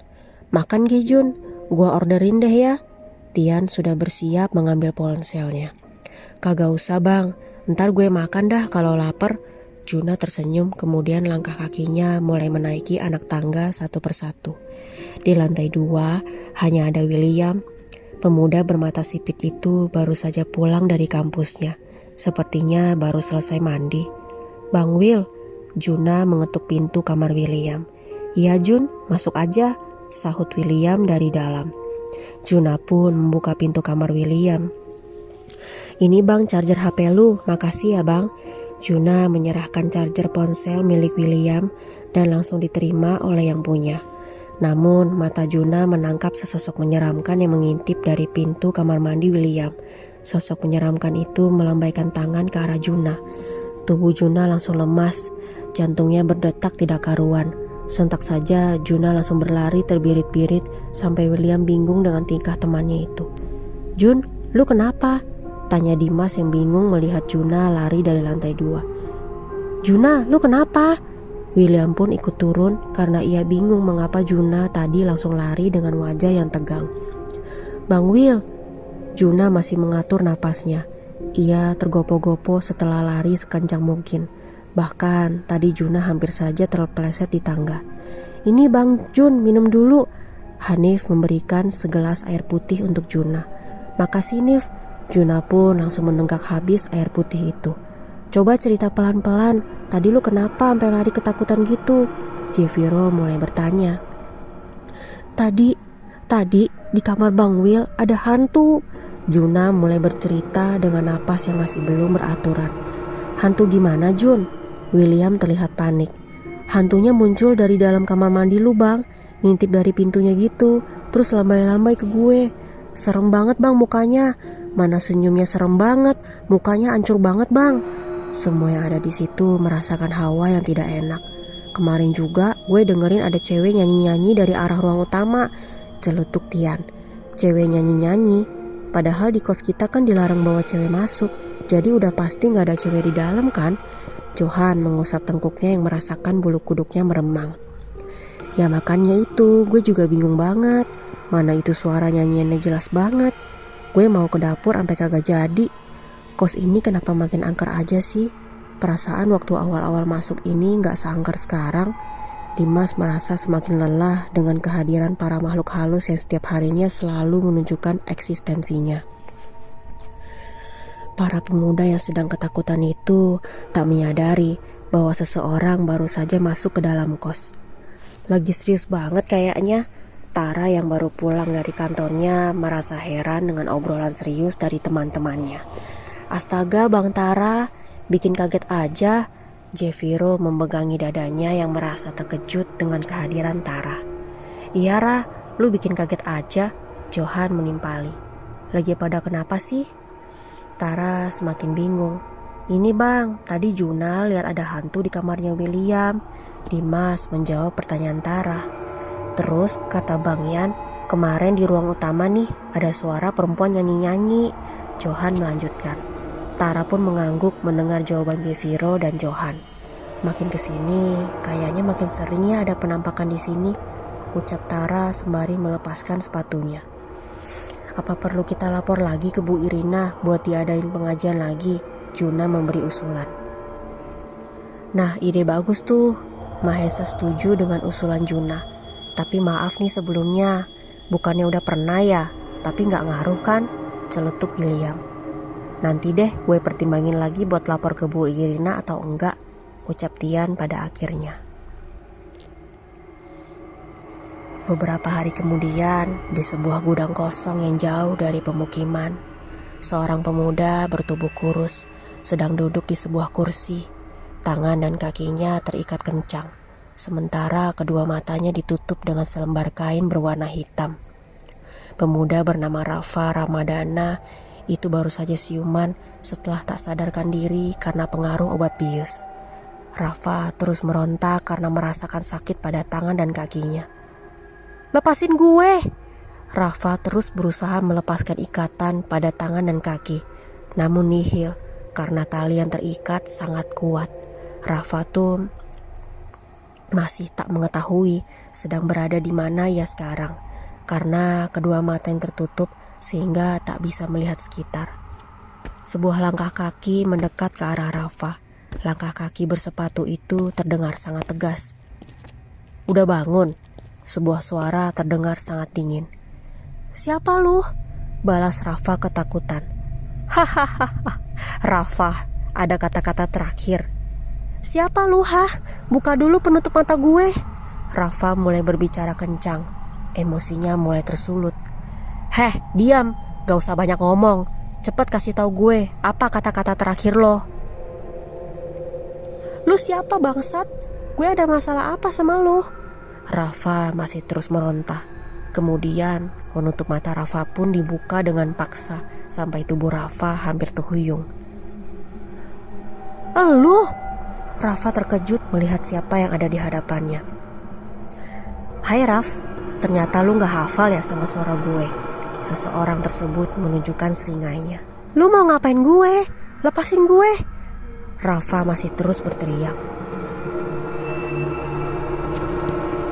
Makan Ki Jun, gua orderin deh ya. Tian sudah bersiap mengambil ponselnya. Kagak usah bang, ntar gue makan dah kalau lapar. Juna tersenyum kemudian langkah kakinya mulai menaiki anak tangga satu persatu. Di lantai 2 hanya ada William. Pemuda bermata sipit itu baru saja pulang dari kampusnya. Sepertinya baru selesai mandi. Bang Will, Juna mengetuk pintu kamar William. Iya Jun, masuk aja, sahut William dari dalam. Juna pun membuka pintu kamar William. Ini bang charger HP lu, makasih ya bang. Juna menyerahkan charger ponsel milik William dan langsung diterima oleh yang punya. Namun mata Juna menangkap sesosok menyeramkan yang mengintip dari pintu kamar mandi William. Sosok menyeramkan itu melambaikan tangan ke arah Juna. Tubuh Juna langsung lemas, jantungnya berdetak tidak karuan. Sontak saja Juna langsung berlari terbirit-birit sampai William bingung dengan tingkah temannya itu. Jun, lu kenapa? Tanya Dimas yang bingung melihat Juna lari dari lantai 2. Juna, lu kenapa? William pun ikut turun karena ia bingung mengapa Juna tadi langsung lari dengan wajah yang tegang. Bang Will, Juna masih mengatur napasnya. Ia tergopoh-gopoh setelah lari sekencang mungkin. Bahkan tadi Juna hampir saja terpeleset di tangga. Ini Bang Jun, minum dulu. Hanif memberikan segelas air putih untuk Juna. Makasih Nif. Juna pun langsung menenggak habis air putih itu. Coba cerita pelan-pelan, tadi lu kenapa sampai lari ketakutan gitu? Jeviro mulai bertanya. Tadi di kamar Bang Will ada hantu. Juna mulai bercerita dengan napas yang masih belum beraturan. Hantu gimana Jun? William terlihat panik. Hantunya muncul dari dalam kamar mandi lu bang, ngintip dari pintunya gitu, terus lambai-lambai ke gue. Serem banget bang mukanya, mana senyumnya serem banget, mukanya hancur banget bang. Semua yang ada di situ merasakan hawa yang tidak enak. Kemarin juga gue dengerin ada cewek nyanyi-nyanyi dari arah ruang utama, celetuk Tian. Cewek nyanyi-nyanyi, padahal di kos kita kan dilarang bawa cewek masuk, jadi udah pasti gak ada cewek di dalam kan? Johan mengusap tengkuknya yang merasakan bulu kuduknya meremang. Ya makanya itu, gue juga bingung banget. Mana itu suara nyanyiannya jelas banget. Gue mau ke dapur sampai kagak jadi. Kos ini kenapa makin angker aja sih? Perasaan waktu awal-awal masuk ini gak seangker sekarang. Dimas merasa semakin lelah dengan kehadiran para makhluk halus yang setiap harinya selalu menunjukkan eksistensinya. Para pemuda yang sedang ketakutan itu tak menyadari bahwa seseorang baru saja masuk ke dalam kos. Lagi serius banget kayaknya. Tara yang baru pulang dari kantornya merasa heran dengan obrolan serius dari teman-temannya. Astaga Bang Tara, bikin kaget aja. Jeviro memegangi dadanya yang merasa terkejut dengan kehadiran Tara. Iya Ra, lu bikin kaget aja. Johan menimpali. Lagi pada kenapa sih? Tara semakin bingung. Ini bang, tadi Juna lihat ada hantu di kamarnya William. Dimas menjawab pertanyaan Tara. Terus kata Bang Yan, kemarin di ruang utama nih ada suara perempuan nyanyi-nyanyi. Johan melanjutkan. Tara pun mengangguk mendengar jawaban Jeviro dan Johan. Makin kesini, kayaknya makin seringnya ada penampakan di sini, ucap Tara sembari melepaskan sepatunya. Apa perlu kita lapor lagi ke Bu Irina buat diadain pengajian lagi? Juna memberi usulan. Nah, ide bagus tuh. Mahesa setuju dengan usulan Juna. Tapi maaf nih sebelumnya, bukannya udah pernah ya, tapi gak ngaruh kan? Celetuk William. Nanti deh gue pertimbangin lagi buat lapor ke Bu Irina atau enggak, ucap Tian pada akhirnya. Beberapa hari kemudian, di sebuah gudang kosong yang jauh dari pemukiman, seorang pemuda bertubuh kurus sedang duduk di sebuah kursi. Tangan dan kakinya terikat kencang, sementara kedua matanya ditutup dengan selembar kain berwarna hitam. Pemuda bernama Rafa Ramadana itu baru saja siuman setelah tak sadarkan diri karena pengaruh obat bius. Rafa terus meronta karena merasakan sakit pada tangan dan kakinya. Lepasin gue! Rafa terus berusaha melepaskan ikatan pada tangan dan kaki, namun nihil karena tali yang terikat sangat kuat. Rafa tuh masih tak mengetahui sedang berada di mana ia sekarang, karena kedua mata yang tertutup sehingga tak bisa melihat sekitar. Sebuah langkah kaki mendekat ke arah Rafa. Langkah kaki bersepatu itu terdengar sangat tegas. Udah bangun? Sebuah suara terdengar sangat dingin. Siapa lu? Balas Rafa ketakutan. Hahaha, Rafa, ada kata-kata terakhir. Siapa lu Buka dulu penutup mata gue. Rafa mulai berbicara kencang. Emosinya mulai tersulut. Diam, gak usah banyak ngomong. Cepet kasih tahu gue, apa kata-kata terakhir lo? Lu siapa bangsat? Gue ada masalah apa sama lu? Rafa masih terus meronta. Kemudian menutup mata Rafa pun dibuka dengan paksa sampai tubuh Rafa hampir terhuyung. Elu? Rafa terkejut melihat siapa yang ada di hadapannya. Hai Raf, ternyata lu gak hafal ya sama suara gue. Seseorang tersebut menunjukkan seringainya. Lu mau ngapain gue? Lepasin gue! Rafa masih terus berteriak.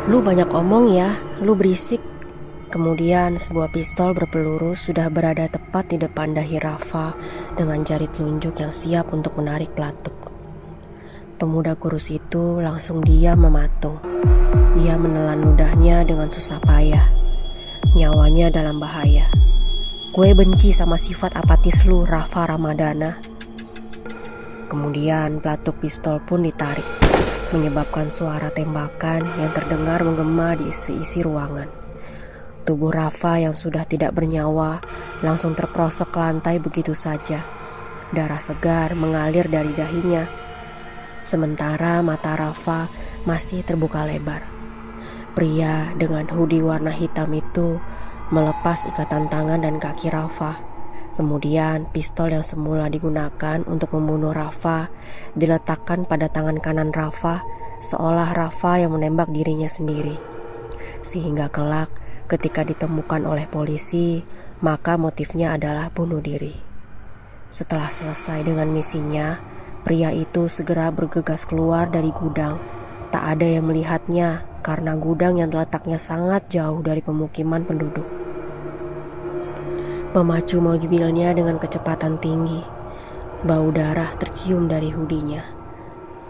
Lu banyak omong ya, lu berisik. Kemudian sebuah pistol berpeluru sudah berada tepat di depan dahi Rafa dengan jari telunjuk yang siap untuk menarik pelatuk. Pemuda kurus itu langsung diam mematung. Ia menelan ludahnya dengan susah payah. Nyawanya dalam bahaya. Gue benci sama sifat apatis lu, Rafa Ramadana. Kemudian pelatuk pistol pun ditarik, menyebabkan suara tembakan yang terdengar menggema di isi-isi ruangan. Tubuh Rafa yang sudah tidak bernyawa langsung terperosok ke lantai begitu saja. Darah segar mengalir dari dahinya. Sementara mata Rafa masih terbuka lebar. Pria dengan hoodie warna hitam itu melepas ikatan tangan dan kaki Rafa. Kemudian pistol yang semula digunakan untuk membunuh Rafa diletakkan pada tangan kanan Rafa, seolah Rafa yang menembak dirinya sendiri. Sehingga kelak ketika ditemukan oleh polisi, maka motifnya adalah bunuh diri. Setelah selesai dengan misinya, pria itu segera bergegas keluar dari gudang. Tak ada yang melihatnya karena gudang yang letaknya sangat jauh dari pemukiman penduduk. Memacu mobilnya dengan kecepatan tinggi. Bau darah tercium dari hoodie-nya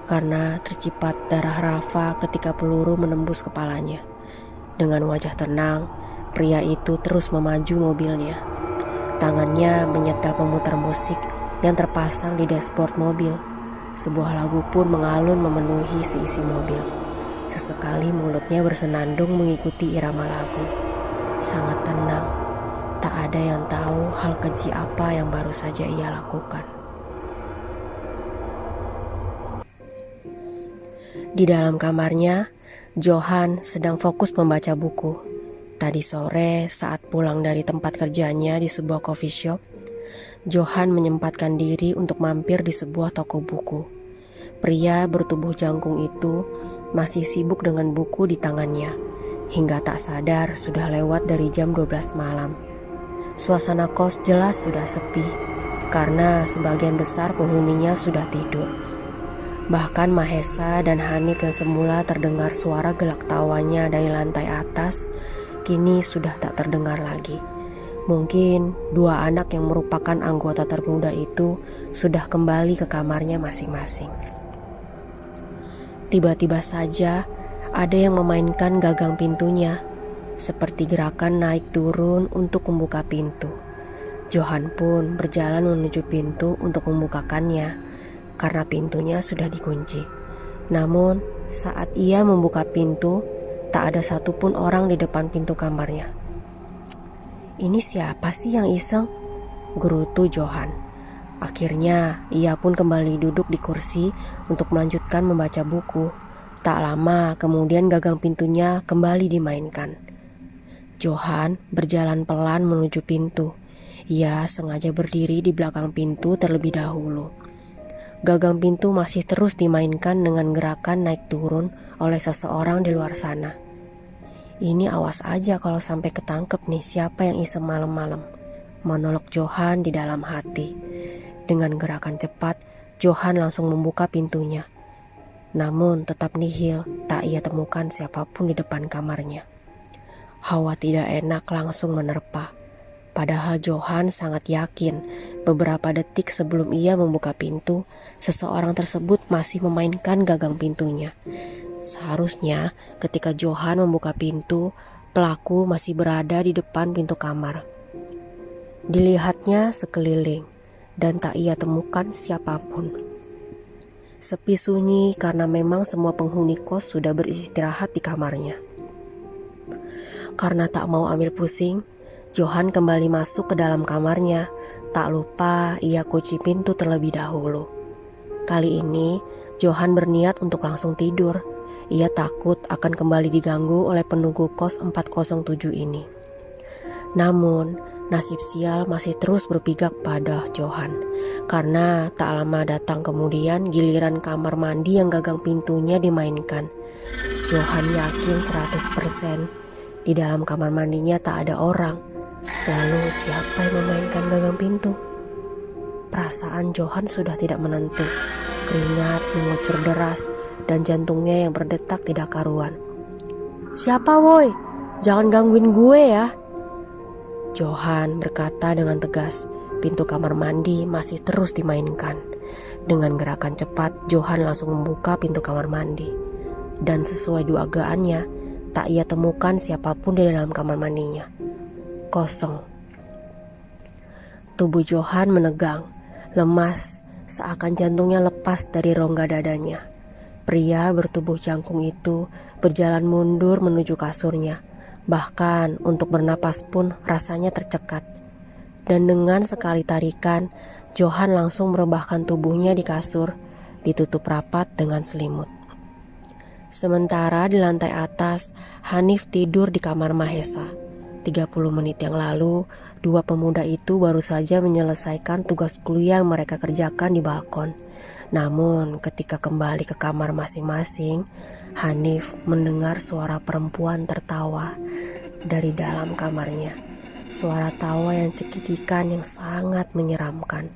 karena tercipat darah Rafa ketika peluru menembus kepalanya. Dengan wajah tenang, pria itu terus memaju mobilnya. Tangannya menyetel pemutar musik yang terpasang di dashboard mobil. Sebuah lagu pun mengalun memenuhi seisi mobil. Sesekali mulutnya bersenandung mengikuti irama lagu. Sangat tenang. Tak ada yang tahu hal keji apa yang baru saja ia lakukan. Di dalam kamarnya, Johan sedang fokus membaca buku. Tadi sore saat pulang dari tempat kerjanya di sebuah coffee shop, Johan menyempatkan diri untuk mampir di sebuah toko buku. Pria bertubuh jangkung itu masih sibuk dengan buku di tangannya, hingga tak sadar sudah lewat dari jam 12 malam. Suasana kos jelas sudah sepi, karena sebagian besar penghuninya sudah tidur. Bahkan Mahesa dan Hanif yang semula terdengar suara gelak tawanya dari lantai atas, kini sudah tak terdengar lagi. Mungkin dua anak yang merupakan anggota termuda itu sudah kembali ke kamarnya masing-masing. Tiba-tiba saja ada yang memainkan gagang pintunya, seperti gerakan naik turun untuk membuka pintu. Johan pun berjalan menuju pintu untuk membukakannya, karena pintunya sudah dikunci. Namun saat ia membuka pintu, tak ada satupun orang di depan pintu kamarnya. Ini siapa sih yang iseng? Gerutu Johan. Akhirnya ia pun kembali duduk di kursi untuk melanjutkan membaca buku. Tak lama kemudian gagang pintunya kembali dimainkan. Johan berjalan pelan menuju pintu. Ia sengaja berdiri di belakang pintu terlebih dahulu. Gagang pintu masih terus dimainkan dengan gerakan naik turun oleh seseorang di luar sana. Ini awas aja kalau sampai ketangkep nih siapa yang iseng malam-malam, monolog Johan di dalam hati. Dengan gerakan cepat, Johan langsung membuka pintunya. Namun tetap nihil, tak ia temukan siapapun di depan kamarnya. Hawa tidak enak langsung menerpa. Padahal Johan sangat yakin beberapa detik sebelum ia membuka pintu, seseorang tersebut masih memainkan gagang pintunya. Seharusnya ketika Johan membuka pintu, pelaku masih berada di depan pintu kamar. Dilihatnya sekeliling dan tak ia temukan siapapun. Sepi sunyi karena memang semua penghuni kos sudah beristirahat di kamarnya. Karena tak mau ambil pusing, Johan kembali masuk ke dalam kamarnya. Tak lupa ia kunci pintu terlebih dahulu. Kali ini Johan berniat untuk langsung tidur. Ia takut akan kembali diganggu oleh penunggu kos 407 ini. Namun nasib sial masih terus berpihak pada Johan. Karena tak lama datang kemudian giliran kamar mandi yang gagang pintunya dimainkan. Johan yakin 100% di dalam kamar mandinya tak ada orang. Lalu siapa yang memainkan gagang pintu? Perasaan Johan sudah tidak menentu. Keringat mengucur deras dan jantungnya yang berdetak tidak karuan. "Siapa woi? Jangan gangguin gue ya," Johan berkata dengan tegas. Pintu kamar mandi masih terus dimainkan. Dengan gerakan cepat, Johan langsung membuka pintu kamar mandi. Dan sesuai dugaannya, tak ia temukan siapapun di dalam kamar mandinya. Kosong. Tubuh Johan menegang, lemas, seakan jantungnya lepas dari rongga dadanya. Pria bertubuh jangkung itu berjalan mundur menuju kasurnya. Bahkan untuk bernapas pun rasanya tercekat. Dan dengan sekali tarikan, Johan langsung merebahkan tubuhnya di kasur, ditutup rapat dengan selimut. Sementara di lantai atas, Hanif tidur di kamar Mahesa. 30 menit yang lalu, dua pemuda itu baru saja menyelesaikan tugas kuliah yang mereka kerjakan di balkon. Namun ketika kembali ke kamar masing-masing, Hanif mendengar suara perempuan tertawa dari dalam kamarnya. Suara tawa yang cekikikan yang sangat menyeramkan.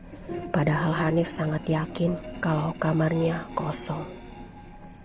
Padahal Hanif sangat yakin kalau kamarnya kosong.